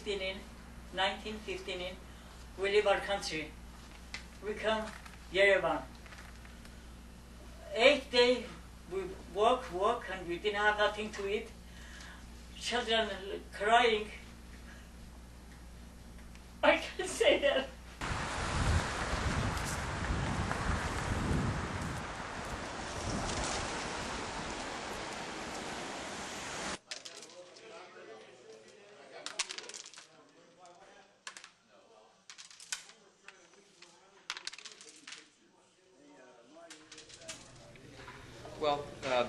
In 1915, we leave our country. We come Yerevan. 8 days we work, and we didn't have nothing to eat. Children crying. I can't say that. Well,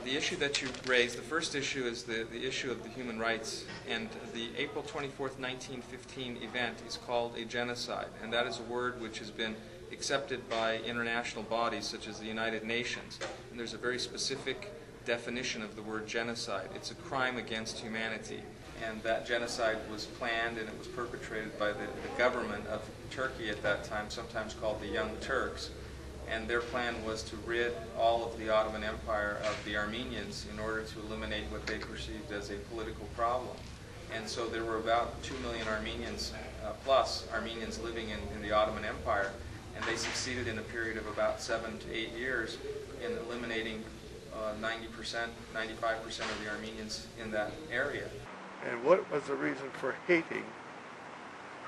the issue that you raised, the first issue is the issue of the human rights, and the April 24th, 1915 event is called a genocide, and that is a word which has been accepted by international bodies such as the United Nations, and there's a very specific definition of the word genocide. It's a crime against humanity, and that genocide was planned and it was perpetrated by the government of Turkey at that time, sometimes called the Young Turks. And their plan was to rid all of the Ottoman Empire of the Armenians in order to eliminate what they perceived as a political problem. And so there were about 2 million Armenians, plus Armenians living in the Ottoman Empire, and they succeeded in a period of about 7 to 8 years in eliminating 90%, 95% of the Armenians in that area. And what was the reason for hating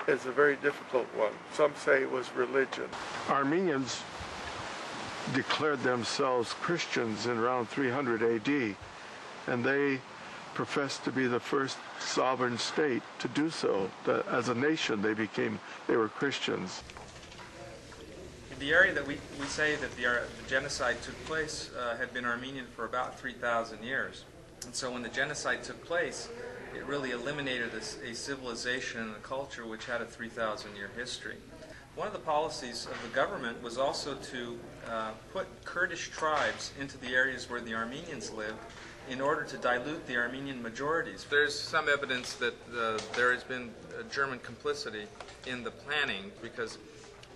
is a very difficult one. Some say it was religion. Armenians declared themselves Christians in around 300 AD, and they professed to be the first sovereign state to do so. As a nation, they were Christians. The area that we say that the genocide took place had been Armenian for about 3,000 years. And so when the genocide took place, it really eliminated a civilization and a culture which had a 3,000-year history. One of the policies of the government was also to put Kurdish tribes into the areas where the Armenians lived in order to dilute the Armenian majorities. There's some evidence that there has been German complicity in the planning because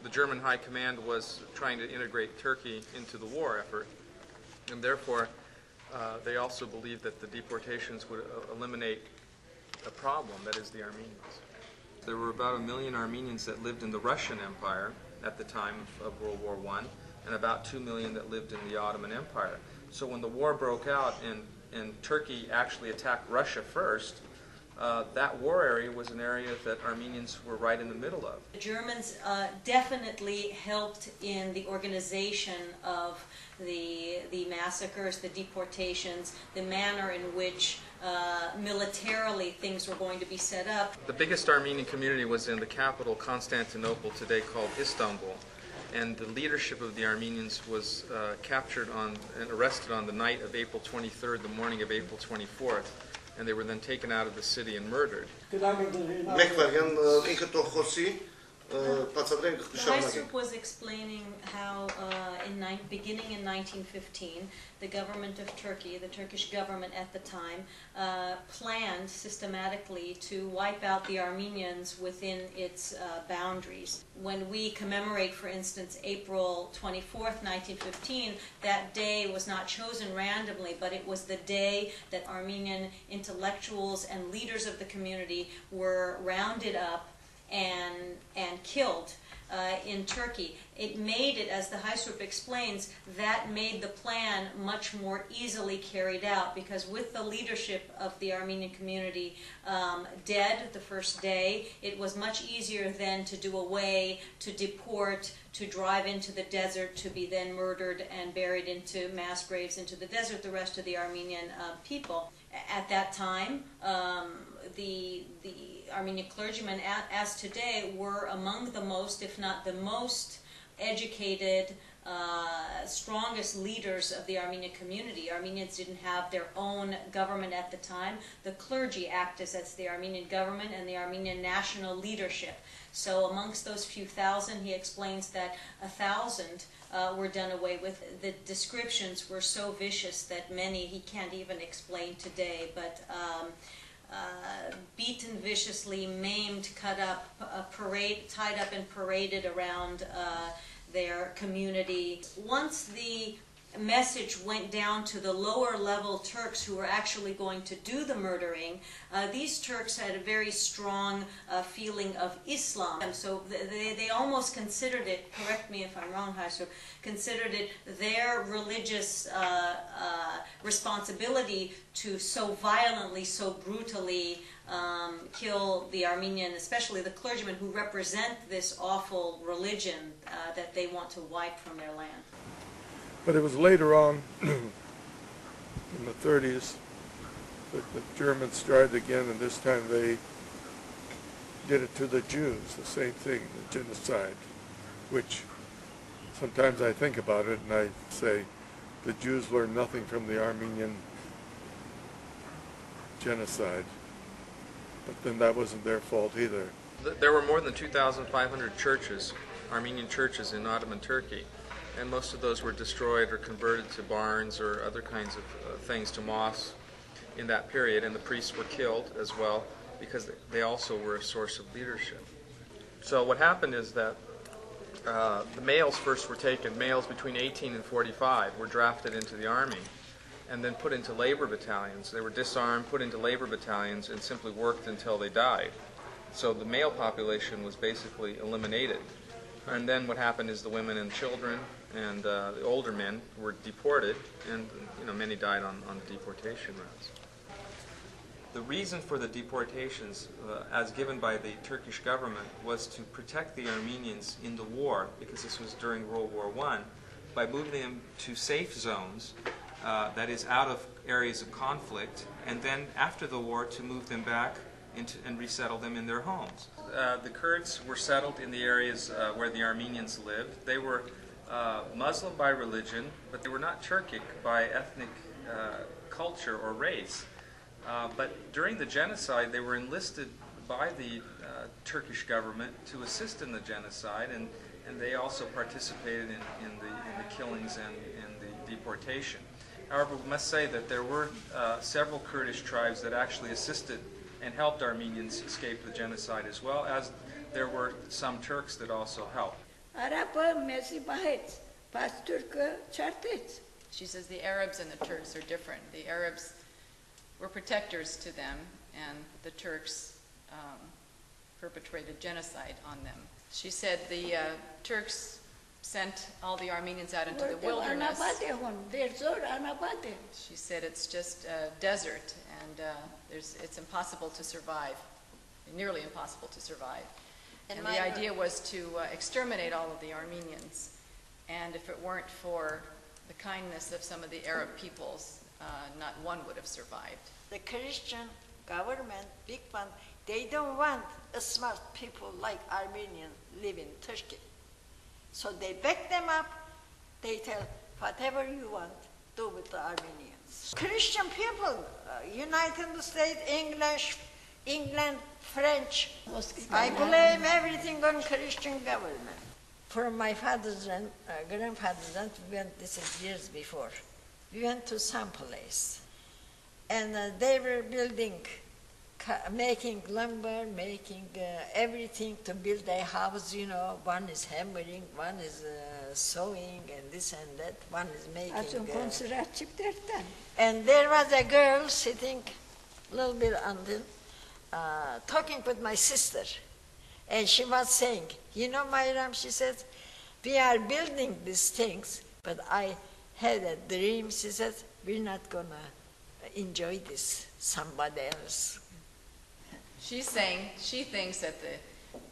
the German High Command was trying to integrate Turkey into the war effort, and therefore they also believed that the deportations would eliminate a problem, that is the Armenians. There were about 1 million Armenians that lived in the Russian Empire at the time of World War I, and about 2 million that lived in the Ottoman Empire. So when the war broke out and Turkey actually attacked Russia first, that war area was an area that Armenians were right in the middle of. The Germans definitely helped in the organization of the massacres, the deportations, the manner in which militarily things were going to be set up. The biggest Armenian community was in the capital, Constantinople, today called Istanbul. And the leadership of the Armenians was captured and arrested on the night of April 23rd, the morning of April 24th. And they were then taken out of the city and murdered. Heistrup was explaining how beginning in 1915, the government of Turkey, the Turkish government at the time, planned systematically to wipe out the Armenians within its boundaries. When we commemorate, for instance, April 24th, 1915, that day was not chosen randomly, but it was the day that Armenian intellectuals and leaders of the community were rounded up and killed in Turkey. It made it, as the Heistrup explains, that made the plan much more easily carried out, because with the leadership of the Armenian community dead the first day, it was much easier then to do away, to deport, to drive into the desert, to be then murdered and buried into mass graves into the desert, the rest of the Armenian people. At that time, the Armenian clergymen, as today, were among the most, if not the most, educated, strongest leaders of the Armenian community. Armenians didn't have their own government at the time. The clergy acted as the Armenian government and the Armenian national leadership. So amongst those few thousand, he explains that 1,000 were done away with. The descriptions were so vicious that many he can't even explain today, but beaten viciously, maimed, cut up, tied up and paraded around their community. Once the message went down to the lower level Turks who were actually going to do the murdering, these Turks had a very strong feeling of Islam. And so they almost considered it, correct me if I'm wrong, Heistrup, considered it their religious responsibility to so violently, so brutally kill the Armenian, especially the clergymen who represent this awful religion that they want to wipe from their land. But it was later on, in the 30s, that the Germans started again, and this time they did it to the Jews, the same thing, the genocide, which sometimes I think about it and I say the Jews learned nothing from the Armenian genocide, but then that wasn't their fault either. There were more than 2,500 churches, Armenian churches in Ottoman Turkey. And most of those were destroyed or converted to barns or other kinds of things, to mosques in that period. And the priests were killed as well because they also were a source of leadership. So what happened is that the males first were taken, males between 18 and 45 were drafted into the army and then put into labor battalions. They were disarmed, put into labor battalions, and simply worked until they died. So the male population was basically eliminated. And then what happened is the women and children and the older men were deported, and many died on deportation routes. The reason for the deportations, as given by the Turkish government, was to protect the Armenians in the war, because this was during World War I, by moving them to safe zones that is out of areas of conflict, and then after the war to move them back and resettle them in their homes. The Kurds were settled in the areas where the Armenians lived. They were Muslim by religion, but they were not Turkic by ethnic culture or race. But during the genocide, they were enlisted by the Turkish government to assist in the genocide, and they also participated in the killings and the deportation. However, we must say that there were several Kurdish tribes that actually assisted and helped Armenians escape the genocide, as well as there were some Turks that also helped. She says the Arabs and the Turks are different. The Arabs were protectors to them, and the Turks perpetrated genocide on them. She said the Turks sent all the Armenians out into the wilderness. She said it's just a desert, and it's impossible to survive, nearly impossible to survive. And the idea was to exterminate all of the Armenians. And if it weren't for the kindness of some of the Arab peoples, not one would have survived. The Christian government, big one, they don't want smart people like Armenians live in Turkey. So they back them up. They tell, whatever you want, do with the Armenians. Christian people, United States, English, England, French. I blame everything on Christian government. From my father's and grandfather's aunt, we went, this is years before, we went to some place. And they were building, making lumber, making everything to build a house, you know. One is hammering, one is sewing, and this and that. One is making... and there was a girl sitting a little bit on the, talking with my sister. And she was saying, you know, Mayram, she said, we are building these things, but I had a dream. She said, we're not going to enjoy this, somebody else. She's saying she thinks that the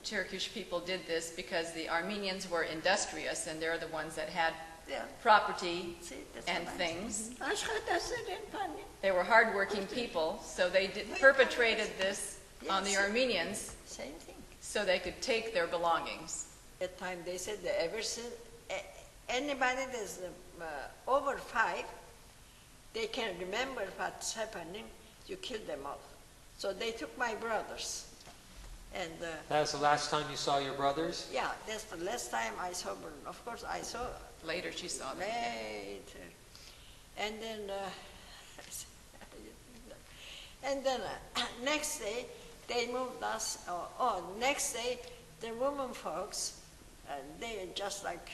Turkish people did this because the Armenians were industrious, and they're the ones that had property and things. They were hardworking people, so they perpetrated this on the Armenians. Same thing. So they could take their belongings. At the time they said that ever since anybody that's over 5, they can remember what's happening, you kill them all. So they took my brothers. And that was the last time you saw your brothers? Yeah, that's the last time I saw them. Of course I saw. Later she saw them. Later. And then next day, they moved us, next day, the women folks, they are just like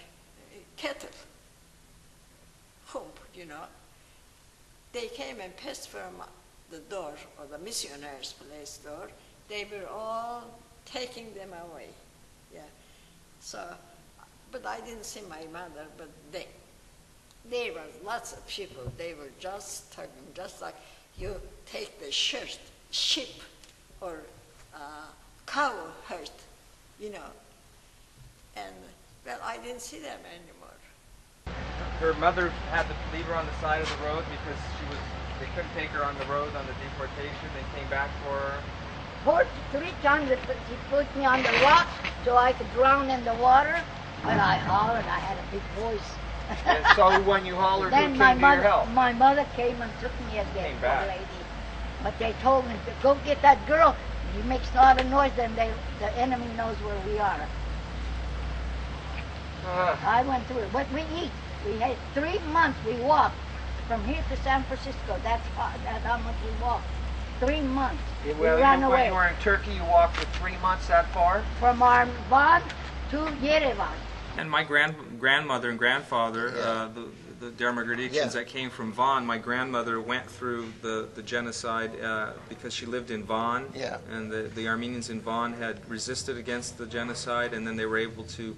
cattle, hump, you know. They came and passed from the door, or the missionaries' place door. They were all taking them away, yeah. So, but I didn't see my mother, but there was lots of people. They were just talking, just like you take the sheep, or cow herd, you know. And, well, I didn't see them anymore. Her mother had to leave her on the side of the road because they couldn't take her on the road on the deportation. They came back for her. 43 times she put me on the rock so I could drown in the water. But I hollered, I had a big voice. And so when you hollered, then who came to your help? My mother came and took me again, Came back. poor lady. But they told me to go get that girl. If he makes a lot of noise, then the enemy knows where we are. I went through it. What we eat, we had 3 months we walked from here to San Francisco. That's how much we walked. 3 months. We ran away. When you were in Turkey, you walked for 3 months that far? From Van to Yerevan. And my grandmother and grandfather, the Dermagradicians that came from Van, my grandmother went through the genocide because she lived in Van, and the Armenians in Van had resisted against the genocide, and then they were able to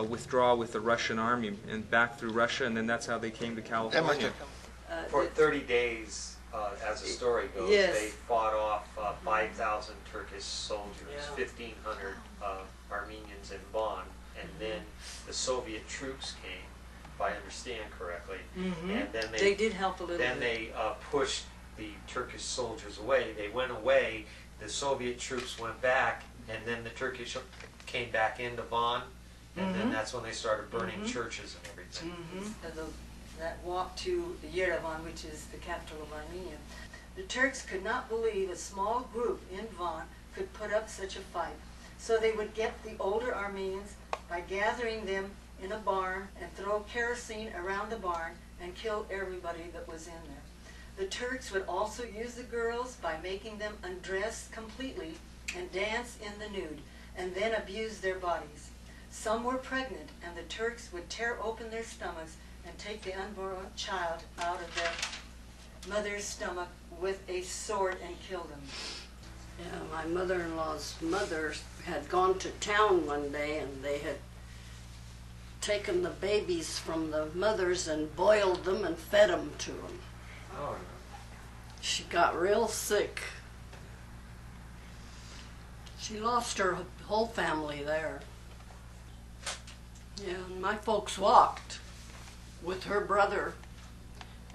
withdraw with the Russian army and back through Russia, and then that's how they came to California. For 30 days, as the story goes, they fought off 5,000 Turkish soldiers, 1,500 Armenians in Van, and then the Soviet troops came. if I understand correctly. Mm-hmm. And then They did help a little then bit. they pushed the Turkish soldiers away. They went away, the Soviet troops went back, and then the Turkish came back into Van, and then that's when they started burning churches and everything. That walk to Yerevan, which is the capital of Armenia. The Turks could not believe a small group in Van could put up such a fight. So they would get the older Armenians by gathering them in a barn and throw kerosene around the barn and kill everybody that was in there. The Turks would also use the girls by making them undress completely and dance in the nude, and then abuse their bodies. Some were pregnant, and the Turks would tear open their stomachs and take the unborn child out of their mother's stomach with a sword and kill them. Yeah, my mother-in-law's mother had gone to town one day, and they had taken the babies from the mothers and boiled them and fed them to them. Oh, She got real sick. She lost her whole family there. Yeah, and my folks walked with her brother,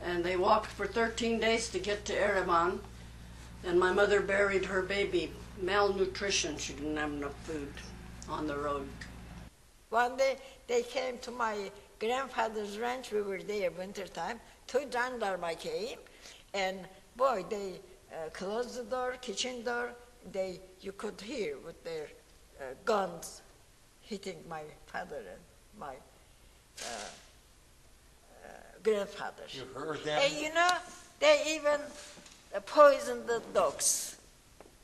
and they walked for 13 days to get to Yerevan, and my mother buried her baby. Malnutrition, she didn't have enough food on the road. One day they came to my grandfather's ranch. We were there wintertime. 2 gendarmes came, and boy, they closed the door, kitchen door. You could hear with their guns hitting my father and my grandfather. you heard them? And you know, they even poisoned the dogs.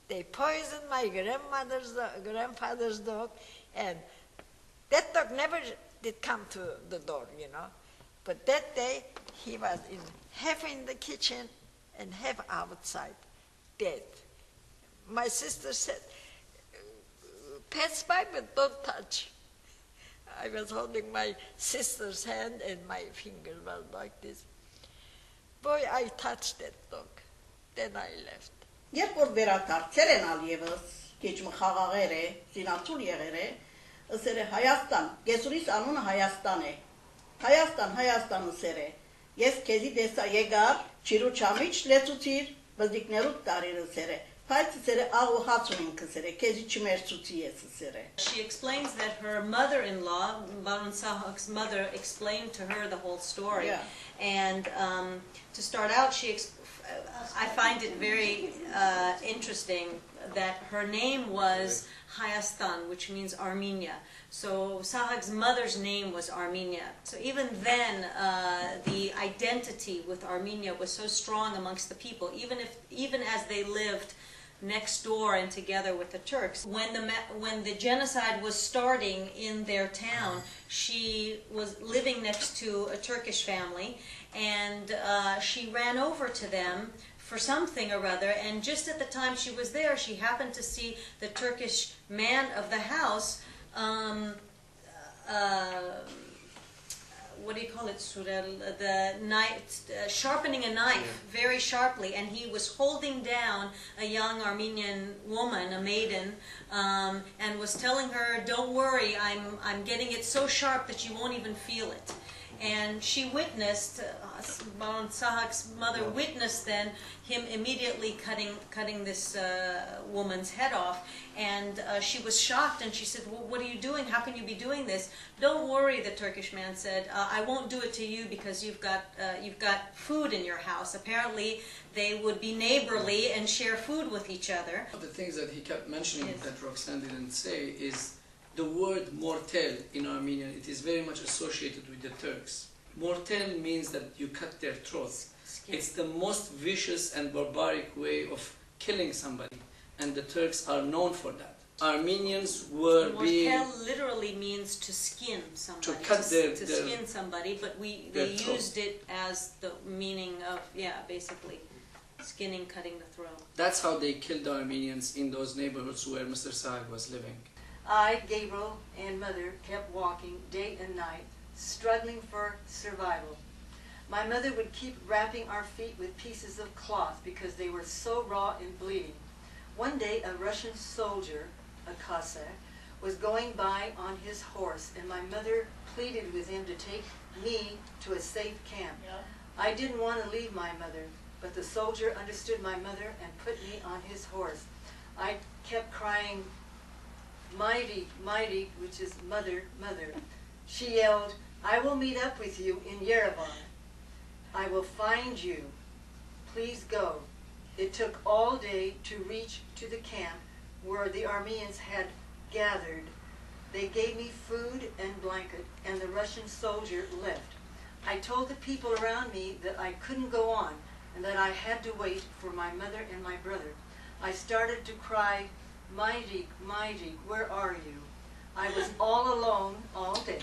They poisoned my grandfather's dog, and that dog never did come to the door, you know. But that day, he was half in the kitchen and half outside, dead. My sister said, pass by, but don't touch. I was holding my sister's hand, and my fingers were like this. Boy, I touched that dog. Then I left. Երբ որ վերադարձել են ալիևս, քիչ խաղաղեր է, զինացուր եղեր է, ըսեր է Հայաստան, Գեսուրիս անունը Հայաստան է։ Հայաստան ըսեր է։ Ես քեզի դեսա եկար, չիրու չամիջ լեցուցիր, բզդիկներուտ տարիր ըսեր է։ Բայց ըսեր է աղ ու հաց ունենք ըսեր է, քեզի չմերցուցի ես ըսեր է։ She explains that her mother-in-law, Baron Sahak's mother, explained to her the whole story. Yeah. And to start out, I find it very interesting that her name was Hayastan, which means Armenia. So Sahak's mother's name was Armenia. So even then, the identity with Armenia was so strong amongst the people, even as they lived next door and together with the Turks. When the genocide was starting in their town, she was living next to a Turkish family, and she ran over to them for something or other, and just at the time she was there, she happened to see the Turkish man of the house, what do you call it, Surel? The knife, sharpening a knife very sharply, and he was holding down a young Armenian woman, a maiden, and was telling her, "Don't worry, I'm getting it so sharp that you won't even feel it." And she witnessed, Baron Sahak's mother witnessed then him immediately cutting this woman's head off, and she was shocked, and she said, "Well, what are you doing? How can you be doing this?" "Don't worry," the Turkish man said, "I won't do it to you because you've got food in your house." Apparently, they would be neighborly and share food with each other. One of the things that he kept mentioning that Roxanne didn't say is the word mortel in Armenian. It is very much associated with the Turks. Mortel means that you cut their throats. It's the most vicious and barbaric way of killing somebody, and the Turks are known for that. Armenians were being... Mortel literally means to skin somebody, to cut to skin somebody, but they used it as the meaning of, basically skinning, cutting the throat. That's how they killed the Armenians in those neighborhoods where Mr. Sahak was living. I, Gabriel, and Mother kept walking day and night, struggling for survival. My mother would keep wrapping our feet with pieces of cloth because they were so raw and bleeding. One day, a Russian soldier, a Cossack, was going by on his horse, and my mother pleaded with him to take me to a safe camp. I didn't want to leave my mother, but the soldier understood my mother and put me on his horse. I kept crying, "Mighty, mighty," which is mother, mother. She yelled, "I will meet up with you in Yerevan. I will find you. Please go." It took all day to reach to the camp where the Armenians had gathered. They gave me food and blanket, and the Russian soldier left. I told the people around me that I couldn't go on and that I had to wait for my mother and my brother. I started to cry, "Mighty, mighty, where are you?" I was all alone all day.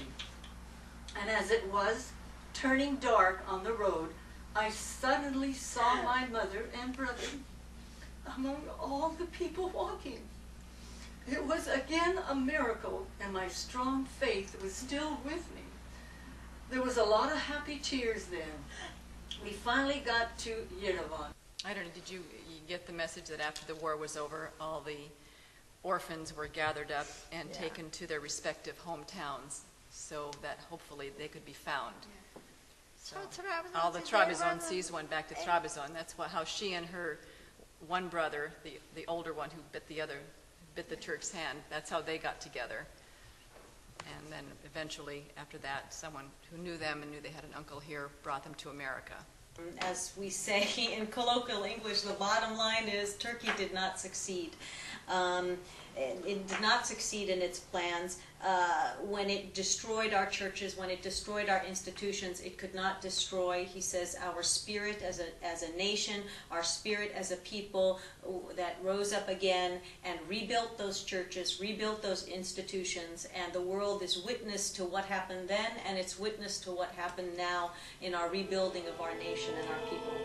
And as it was turning dark on the road, I suddenly saw my mother and brother among all the people walking. It was again a miracle, and my strong faith was still with me. There was a lot of happy tears then. We finally got to Yerevan. I don't know, did you get the message that after the war was over, all the orphans were gathered up and taken to their respective hometowns so that hopefully they could be found? So all the Trabzoncees went back to Trabzon. That's how she and her one brother, the older one who bit the Turk's hand, that's how they got together. And then eventually, after that, someone who knew them and knew they had an uncle here brought them to America. As we say in colloquial English, the bottom line is Turkey did not succeed. It did not succeed in its plans. When it destroyed our churches, when it destroyed our institutions, it could not destroy, he says, our spirit as a nation, our spirit as a people that rose up again and rebuilt those churches, rebuilt those institutions, and the world is witness to what happened then, and it's witness to what happened now in our rebuilding of our nation and our people.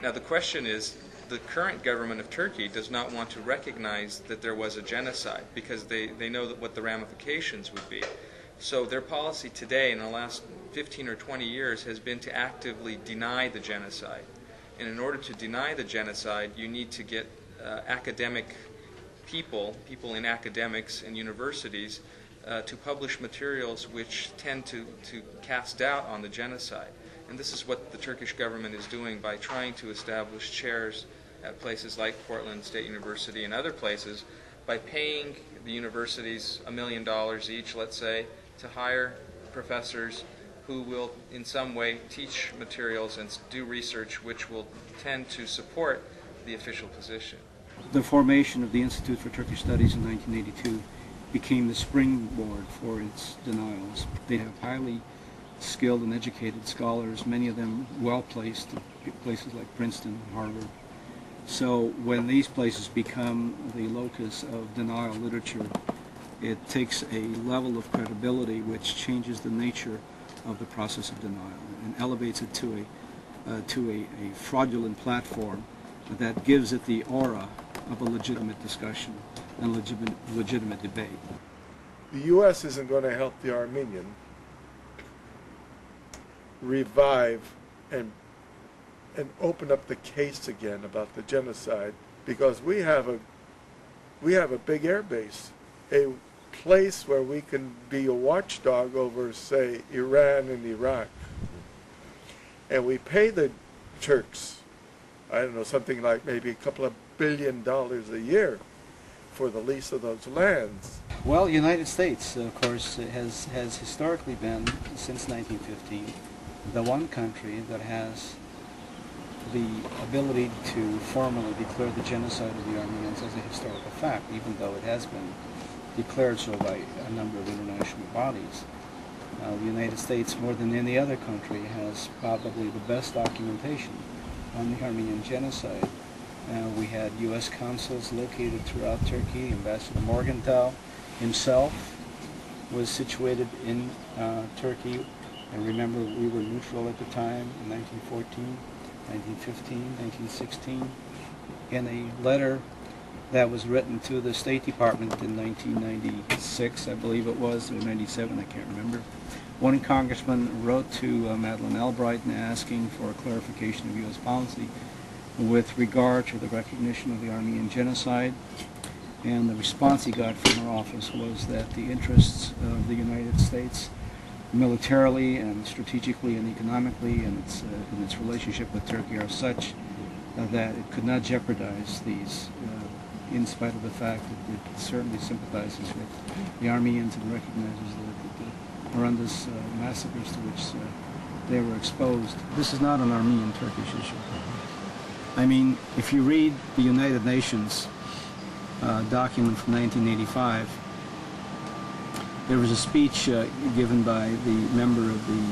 Now the question is, the current government of Turkey does not want to recognize that there was a genocide because they know what the ramifications would be. So their policy today in the last 15 or 20 years has been to actively deny the genocide. And in order to deny the genocide, you need to get academic people in academics and universities to publish materials which tend to cast doubt on the genocide. And this is what the Turkish government is doing by trying to establish chairs at places like Portland State University and other places by paying the universities $1 million each, let's say, to hire professors who will in some way teach materials and do research which will tend to support the official position. The formation of the Institute for Turkish Studies in 1982 became the springboard for its denials. They have highly skilled and educated scholars, many of them well-placed at places like Princeton and Harvard. So when these places become the locus of denial literature, it takes a level of credibility which changes the nature of the process of denial and elevates it to a fraudulent platform that gives it the aura of a legitimate discussion and legitimate debate. The U.S. isn't going to help the Armenian revive and open up the case again about the genocide because we have a big air base, a place where we can be a watchdog over, say, Iran and Iraq. And we pay the Turks, I don't know, something like maybe a couple of $1 billion a year for the lease of those lands. Well, the United States, of course, has historically been, since 1915, the one country that has the ability to formally declare the genocide of the Armenians as a historical fact, even though it has been declared so by a number of international bodies. The United States, more than any other country, has probably the best documentation on the Armenian genocide. We had U.S. consuls located throughout Turkey. Ambassador Morgenthau himself was situated in Turkey. And remember, we were neutral at the time in 1914, 1915, 1916. In a letter that was written to the State Department in 1996, I believe it was, or 97, I can't remember. One congressman wrote to Madeleine Albright asking for a clarification of U.S. policy with regard to the recognition of the Armenian genocide. And the response he got from her office was that the interests of the United States militarily and strategically and economically and in its relationship with Turkey are such that it could not jeopardize these, in spite of the fact that it certainly sympathizes with the Armenians and recognizes the horrendous massacres to which they were exposed. This is not an Armenian-Turkish issue. I mean, if you read the United Nations document from 1985, there was a speech given by the member of the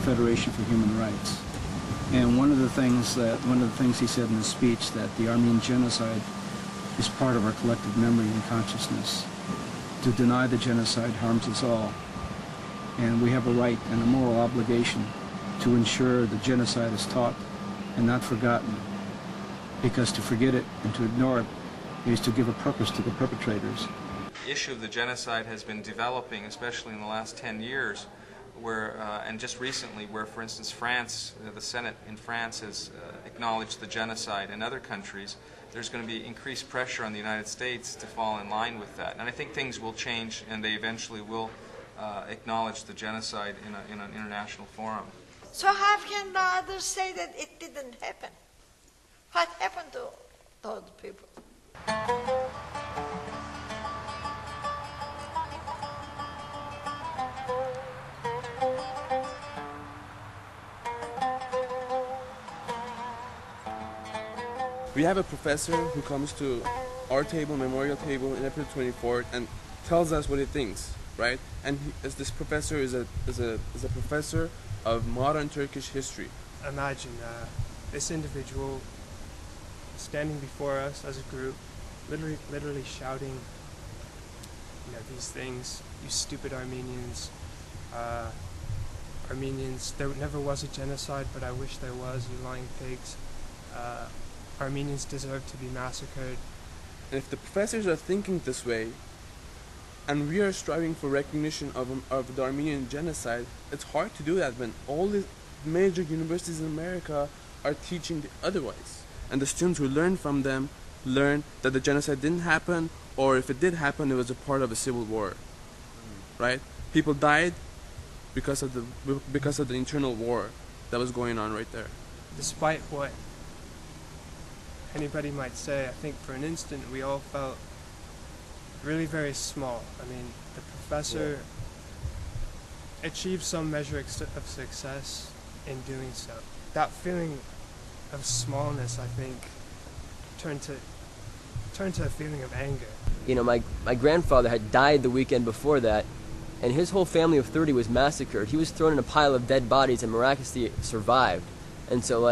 Federation for Human Rights, and one of the things he said in the speech, that the Armenian genocide is part of our collective memory and consciousness. To deny the genocide harms us all, and we have a right and a moral obligation to ensure the genocide is taught and not forgotten, because to forget it and to ignore it is to give a purpose to the perpetrators. The issue of the genocide has been developing, especially in the last 10 years, where, and just recently, where, for instance, France, the Senate in France has acknowledged the genocide. In other countries, there's going to be increased pressure on the United States to fall in line with that. And I think things will change, and they eventually will acknowledge the genocide in an international forum. So how can the others say that it didn't happen? What happened to those people? We have a professor who comes to our table, memorial table, in April 24th and tells us what he thinks, right? And this professor is a professor of modern Turkish history. Imagine this individual standing before us as a group, literally shouting, these things, you stupid Armenians. Armenians, there never was a genocide, but I wish there was, you lying pigs. Armenians deserve to be massacred. And if the professors are thinking this way, and we are striving for recognition of the Armenian genocide, it's hard to do that when all the major universities in America are teaching otherwise. And the students who learn from them learn that the genocide didn't happen, or if it did happen, it was a part of a civil war, right? People died because of the internal war that was going on right there. Despite what anybody might say, I think for an instant we all felt really very small. I mean, the professor achieved some measure of success in doing so. That feeling of smallness, I think, turned to a feeling of anger. My grandfather had died the weekend before that, and his whole family of 30 was massacred. He was thrown in a pile of dead bodies and miraculously survived. And so,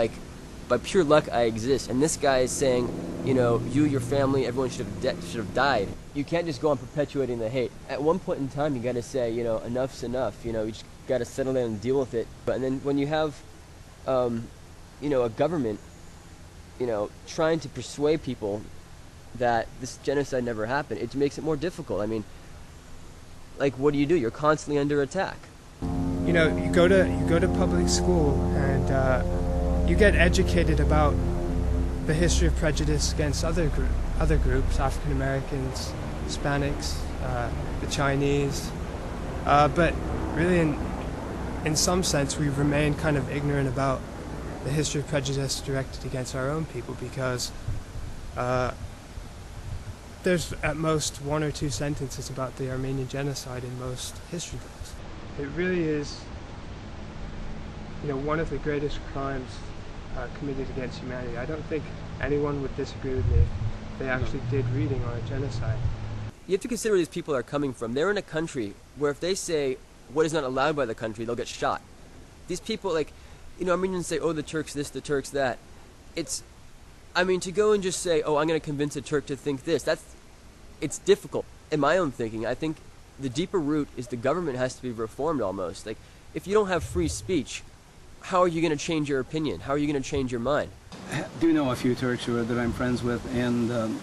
by pure luck, I exist. And this guy is saying, you, your family, everyone should have died. You can't just go on perpetuating the hate. At one point in time, you got to say, enough's enough. You just got to settle down and deal with it. And then when you have, a government, trying to persuade people that this genocide never happened, it makes it more difficult. I mean, what do? You're constantly under attack. You go to public school and you get educated about the history of prejudice against other groups, African Americans, Hispanics, the Chinese, but really in some sense we remain kind of ignorant about the history of prejudice directed against our own people, because There's at most 1 or 2 sentences about the Armenian Genocide in most history books. It really is, one of the greatest crimes committed against humanity. I don't think anyone would disagree with me if they actually did reading on a genocide. You have to consider where these people are coming from. They're in a country where if they say what is not allowed by the country, they'll get shot. These people, Armenians say, oh, the Turks this, the Turks that. To go and just say, oh, I'm going to convince a Turk to think this, it's difficult. In my own thinking, I think the deeper root is the government has to be reformed almost. If you don't have free speech, how are you going to change your opinion? How are you going to change your mind? I do know a few Turks that I'm friends with, and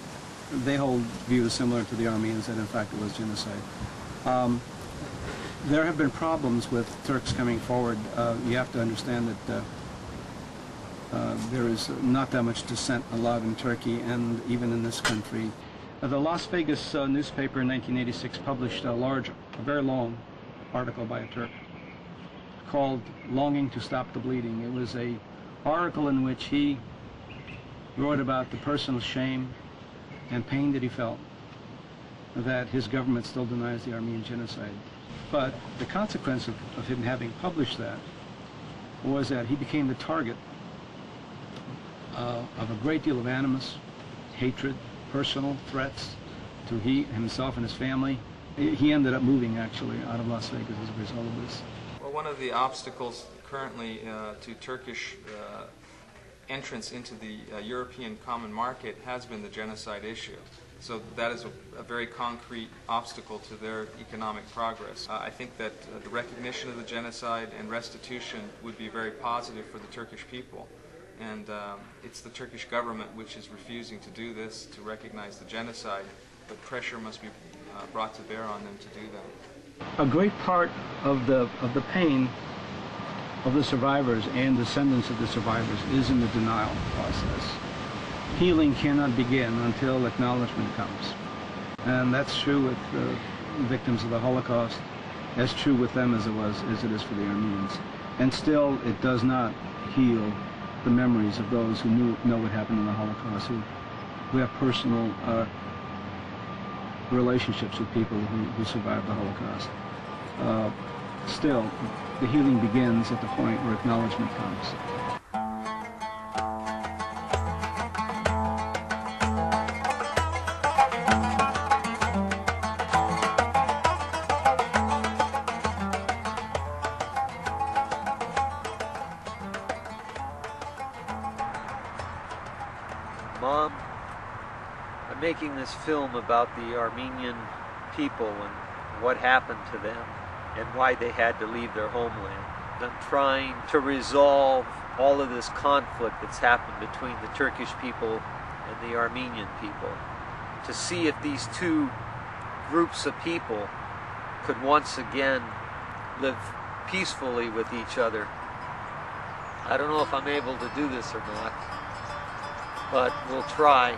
they hold views similar to the Armenians that in fact it was genocide. There have been problems with Turks coming forward. You have to understand that there is not that much dissent allowed in Turkey and even in this country. The Las Vegas newspaper in 1986 published a very long article by a Turk called Longing to Stop the Bleeding. It was an article in which he wrote about the personal shame and pain that he felt that his government still denies the Armenian genocide. But the consequence of him having published that was that he became the target of a great deal of animus, hatred, personal threats to himself and his family. He ended up moving, actually, out of Las Vegas as a result of this. Well, one of the obstacles currently to Turkish entrance into the European common market has been the genocide issue. So that is a very concrete obstacle to their economic progress. I think that the recognition of the genocide and restitution would be very positive for the Turkish people. And it's the Turkish government which is refusing to do this, to recognize the genocide, but pressure must be brought to bear on them to do that. A great part of the pain of the survivors and descendants of the survivors is in the denial process. Healing cannot begin until acknowledgement comes. And that's true with the victims of the Holocaust, as true with them as it is for the Armenians. And still, it does not heal the memories of those who know what happened in the Holocaust, who have personal relationships with people who survived the Holocaust. Still, the healing begins at the point where acknowledgement comes. Mom, I'm making this film about the Armenian people and what happened to them and why they had to leave their homeland. I'm trying to resolve all of this conflict that's happened between the Turkish people and the Armenian people, to see if these two groups of people could once again live peacefully with each other. I don't know if I'm able to do this or not, but we'll try.